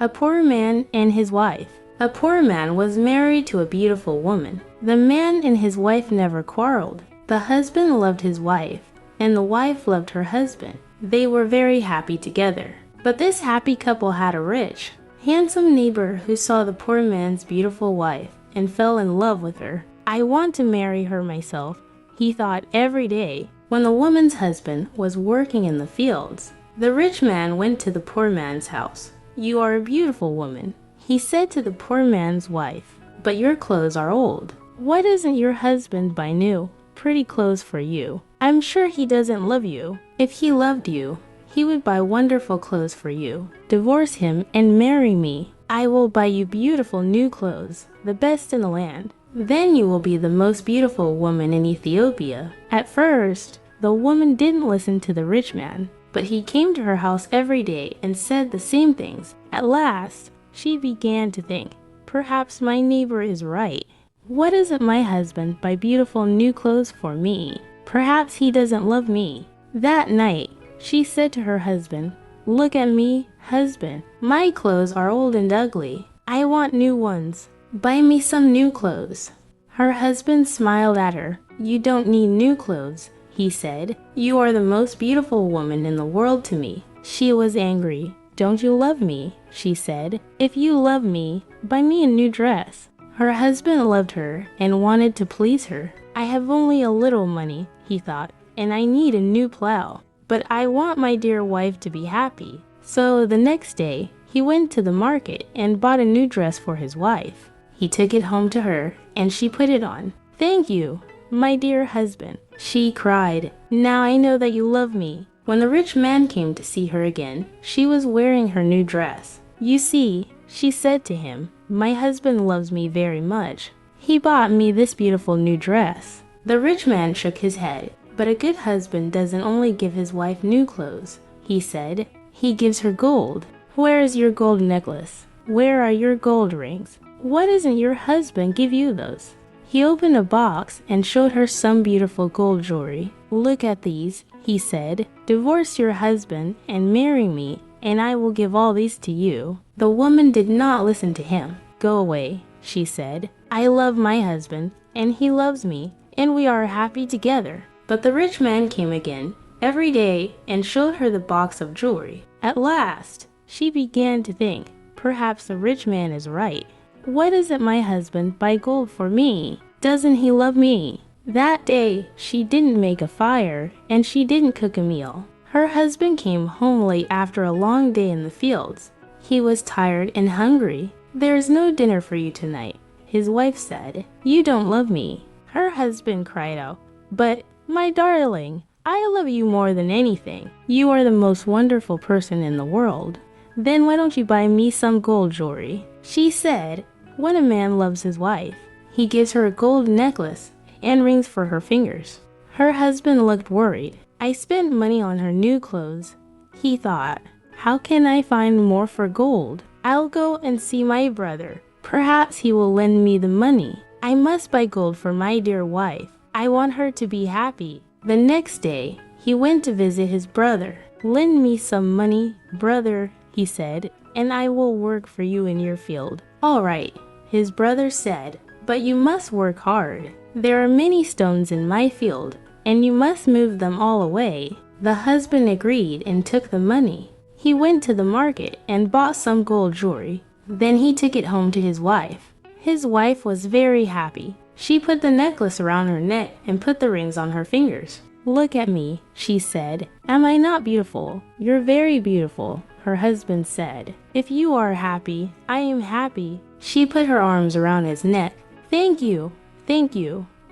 A poor man and his wife. A poor man was married to a beautiful woman. The man and his wife never quarreled. The husband loved his wife, and the wife loved her husband. They were very happy together. But this happy couple had a rich, handsome neighbor who saw the poor man's beautiful wife and fell in love with her. I want to marry her myself, he thought every day. When the woman's husband was working in the fields, the rich man went to the poor man's house. You are a beautiful woman, he said to the poor man's wife, but your clothes are old. Why doesn't your husband buy new, pretty clothes for you? I'm sure he doesn't love you. If he loved you, he would buy wonderful clothes for you. Divorce him and marry me. I will buy you beautiful new clothes, the best in the land. Then you will be the most beautiful woman in Ethiopia. At first, the woman didn't listen to the rich man, but he came to her house every day and said the same things. At last, she began to think, perhaps my neighbor is right. Why doesn't my husband buy beautiful new clothes for me? Perhaps he doesn't love me. That night, she said to her husband, look at me, husband. My clothes are old and ugly. I want new ones. Buy me some new clothes. Her husband smiled at her. You don't need new clothes, he said. You are the most beautiful woman in the world to me. She was angry. Don't you love me? She said. If you love me, buy me a new dress. Her husband loved her and wanted to please her. I have only a little money, he thought, and I need a new plow. But I want my dear wife to be happy. So the next day, he went to the market and bought a new dress for his wife. He took it home to her, and she put it on. Thank you, my dear husband, she cried. Now I know that you love me. When the rich man came to see her again, she was wearing her new dress. You see, she said to him, my husband loves me very much. He bought me this beautiful new dress. The rich man shook his head. But a good husband doesn't only give his wife new clothes, he said. He gives her gold. Where is your gold necklace? Where are your gold rings? Why doesn't your husband give you those? He opened a box and showed her some beautiful gold jewelry. Look at these, he said. Divorce your husband and marry me, and I will give all these to you. The woman did not listen to him. Go away, she said. I love my husband, and he loves me, and we are happy together. But the rich man came again, every day, and showed her the box of jewelry. At last, she began to think, perhaps the rich man is right. Why doesn't my husband buy gold for me? Doesn't he love me? That day, she didn't make a fire, and she didn't cook a meal. Her husband came home late after a long day in the fields. He was tired and hungry. There's no dinner for you tonight, his wife said. You don't love me. Her husband cried out, but my darling, I love you more than anything. You are the most wonderful person in the world. Then why don't you buy me some gold jewelry? She said, when a man loves his wife, he gives her a gold necklace and rings for her fingers. Her husband looked worried. I spent money on her new clothes. He thought, how can I find more for gold? I'll go and see my brother. Perhaps he will lend me the money. I must buy gold for my dear wife. I want her to be happy. The next day, he went to visit his brother. Lend me some money, brother, he said, and I will work for you in your field. All right, his brother said, but you must work hard. There are many stones in my field, and you must move them all away. The husband agreed and took the money. He went to the market and bought some gold jewelry. Then he took it home to his wife. His wife was very happy. She put the necklace around her neck and put the rings on her fingers. Look at me, she said. Am I not beautiful? You're very beautiful, her husband said. If you are happy, I am happy. She put her arms around his neck. Thank you,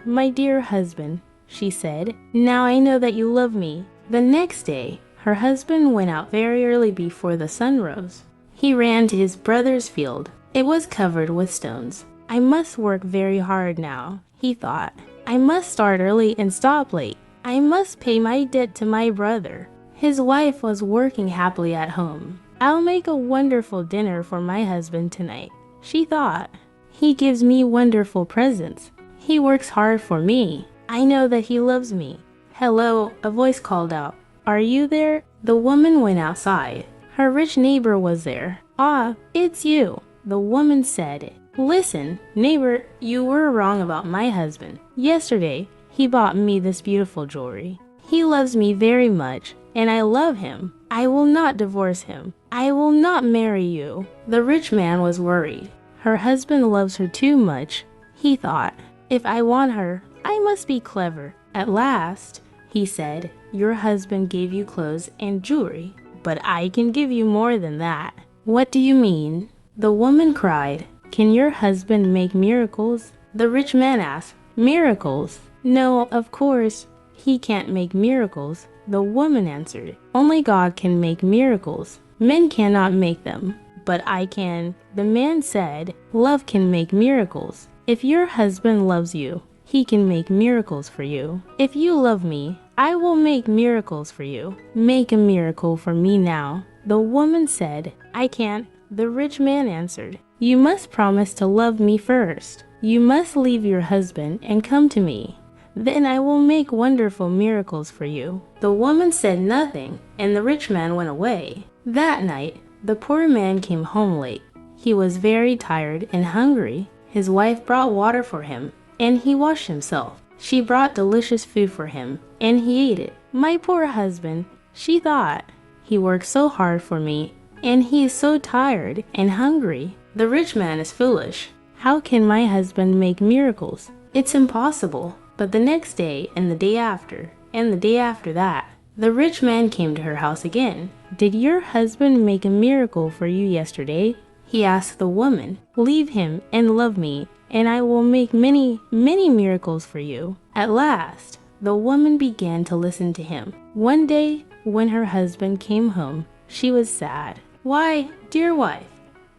my dear husband, she said. Now I know that you love me. The next day, her husband went out very early before the sun rose. He ran to his brother's field. It was covered with stones. I must work very hard now, he thought. I must start early and stop late. I must pay my debt to my brother. His wife was working happily at home. I'll make a wonderful dinner for my husband tonight, she thought. He gives me wonderful presents. He works hard for me. I know that he loves me. Hello, a voice called out. Are you there? The woman went outside. Her rich neighbor was there. "Ah, it's you," the woman said. "Listen, neighbor, you were wrong about my husband. Yesterday, he bought me this beautiful jewelry. He loves me very much, and I love him. I will not divorce him. I will not marry you." The rich man was worried. Her husband loves her too much. He thought, if I want her, I must be clever. At last, he said, "Your husband gave you clothes and jewelry, but I can give you more than that." "What do you mean?" The woman cried. "Can your husband make miracles?" The rich man asked. "Miracles? No, of course, he can't make miracles." The woman answered. "Only God can make miracles. Men cannot make them, but I can." The man said, "Love can make miracles. If your husband loves you, he can make miracles for you. If you love me, I will make miracles for you. Make a miracle for me now." The woman said, "I can't." The rich man answered, "You must promise to love me first. You must leave your husband and come to me. Then I will make wonderful miracles for you." The woman said nothing, and the rich man went away. That night, the poor man came home late. He was very tired and hungry. His wife brought water for him, and he washed himself. She brought delicious food for him, and he ate it. "My poor husband," she thought. "He worked so hard for me, and he is so tired and hungry. The rich man is foolish. How can my husband make miracles? It's impossible." But the next day, and the day after, and the day after that, the rich man came to her house again. "Did your husband make a miracle for you yesterday?" he asked the woman. "Leave him and love me, and I will make many, many miracles for you." At last, the woman began to listen to him. One day, when her husband came home, she was sad. "Why, dear wife,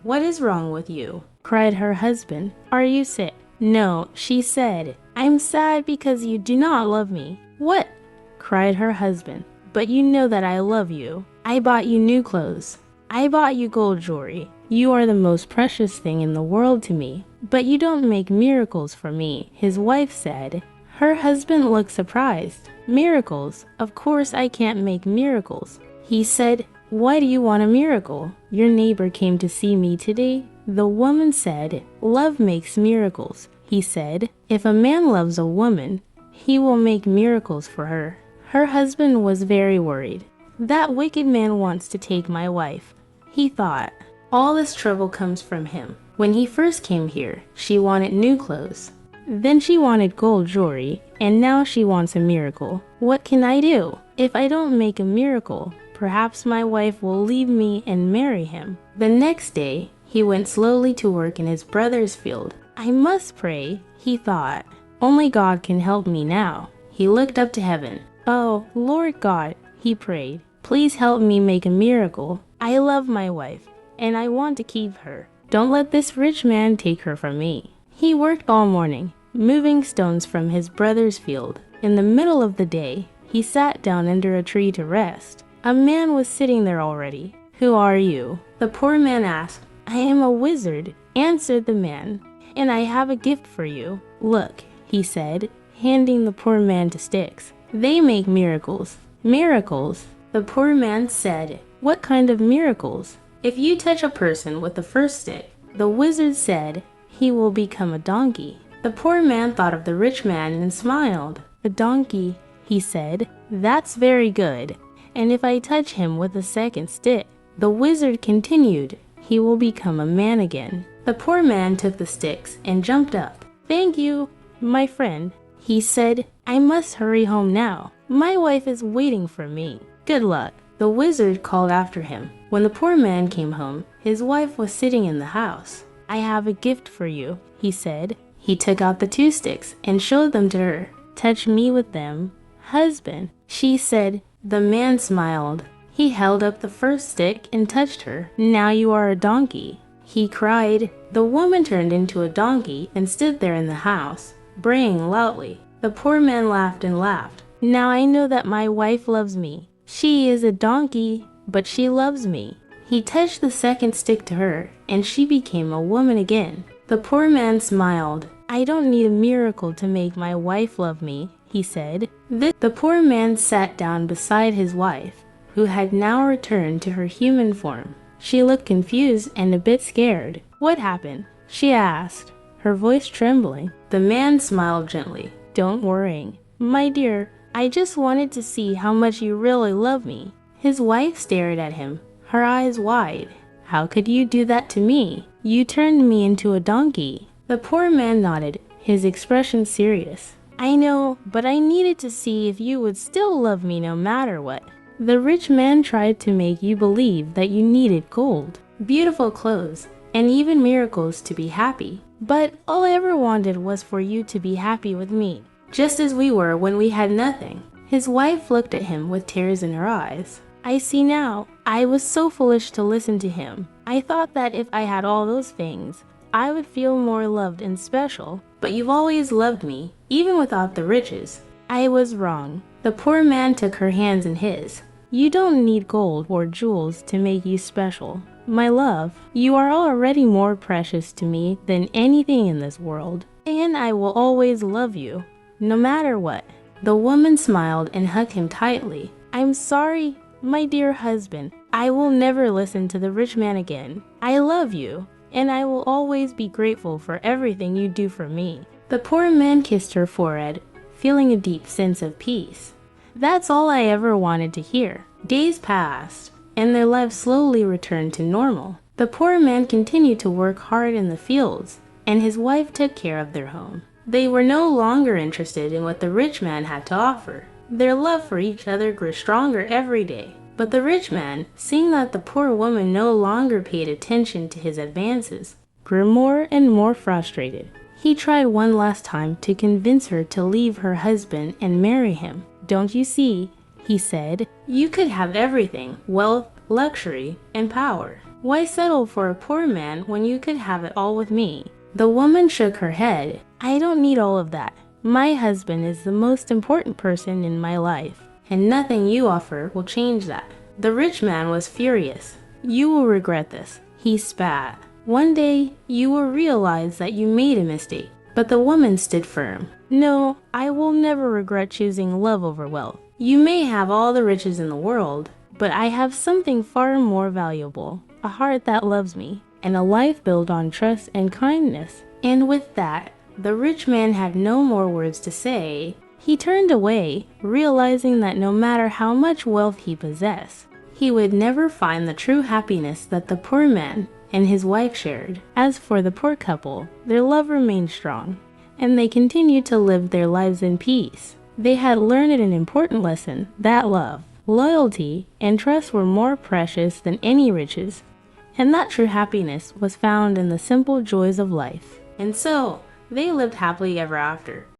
what is wrong with you?" cried her husband. "Are you sick?" "No," she said. "I'm sad because you do not love me." "What?" cried her husband. "But you know that I love you. I bought you new clothes. I bought you gold jewelry. You are the most precious thing in the world to me. But you don't make miracles for me," his wife said. Her husband looked surprised. "Miracles? Of course I can't make miracles." He said, "Why do you want a miracle? Your neighbor came to see me today." The woman said, "Love makes miracles." He said, "If a man loves a woman, he will make miracles for her." Her husband was very worried. "That wicked man wants to take my wife," he thought. "All this trouble comes from him. When he first came here, she wanted new clothes. Then she wanted gold jewelry, and now she wants a miracle. What can I do? If I don't make a miracle, perhaps my wife will leave me and marry him." The next day, he went slowly to work in his brother's field. "I must pray," he thought. "Only God can help me now." He looked up to heaven. "Oh, Lord God," he prayed, "please help me make a miracle. I love my wife, and I want to keep her. Don't let this rich man take her from me." He worked all morning, moving stones from his brother's field. In the middle of the day, he sat down under a tree to rest. A man was sitting there already. "Who are you?" the poor man asked. "I am a wizard," answered the man, "and I have a gift for you." "Look," he said, handing the poor man to sticks. "They make miracles." "Miracles?" The poor man said. "What kind of miracles?" "If you touch a person with the first stick," the wizard said, "he will become a donkey." The poor man thought of the rich man and smiled. "A donkey," he said. "That's very good. And if I touch him with the second stick," the wizard continued, "he will become a man again." The poor man took the sticks and jumped up. "Thank you, my friend," he said. "I must hurry home now. My wife is waiting for me. Good luck." The wizard called after him. When the poor man came home, his wife was sitting in the house. "I have a gift for you," he said. He took out the 2 sticks and showed them to her. "Touch me with them, husband," she said. The man smiled. He held up the first stick and touched her. "Now you are a donkey," he cried. The woman turned into a donkey and stood there in the house, braying loudly. The poor man laughed and laughed. "Now I know that my wife loves me. She is a donkey, but she loves me." He touched the second stick to her, and she became a woman again. The poor man smiled. "I don't need a miracle to make my wife love me," he said. The poor man sat down beside his wife, who had now returned to her human form. She looked confused and a bit scared. "What happened?" she asked, her voice trembling. The man smiled gently. "Don't worry, my dear. I just wanted to see how much you really love me." His wife stared at him, her eyes wide. "How could you do that to me? You turned me into a donkey." The poor man nodded, his expression serious. "I know, but I needed to see if you would still love me no matter what." The rich man tried to make you believe that you needed gold, beautiful clothes, and even miracles to be happy. But all I ever wanted was for you to be happy with me, just as we were when we had nothing. His wife looked at him with tears in her eyes. "I see now. I was so foolish to listen to him. I thought that if I had all those things, I would feel more loved and special. But you've always loved me, even without the riches." "I was wrong." The poor man took her hands in his. "You don't need gold or jewels to make you special. My love, you are already more precious to me than anything in this world, and I will always love you, no matter what." The woman smiled and hugged him tightly. "I'm sorry, my dear husband. I will never listen to the rich man again. I love you, and I will always be grateful for everything you do for me." The poor man kissed her forehead, feeling a deep sense of peace. "That's all I ever wanted to hear." Days passed, and their lives slowly returned to normal. The poor man continued to work hard in the fields, and his wife took care of their home. They were no longer interested in what the rich man had to offer. Their love for each other grew stronger every day. But the rich man, seeing that the poor woman no longer paid attention to his advances, grew more and more frustrated. He tried one last time to convince her to leave her husband and marry him. "Don't you see," he said, "you could have everything, wealth, luxury, and power. Why settle for a poor man when you could have it all with me?" The woman shook her head. "I don't need all of that. My husband is the most important person in my life, and nothing you offer will change that." The rich man was furious. "You will regret this," he spat. "One day you will realize that you made a mistake." But the woman stood firm. "No, I will never regret choosing love over wealth. You may have all the riches in the world, but I have something far more valuable, a heart that loves me, and a life built on trust and kindness." And with that, the rich man had no more words to say. He turned away, realizing that no matter how much wealth he possessed, he would never find the true happiness that the poor man and his wife shared. As for the poor couple, their love remained strong, and they continued to live their lives in peace. They had learned an important lesson that love, loyalty, and trust were more precious than any riches, and that true happiness was found in the simple joys of life. And so, they lived happily ever after.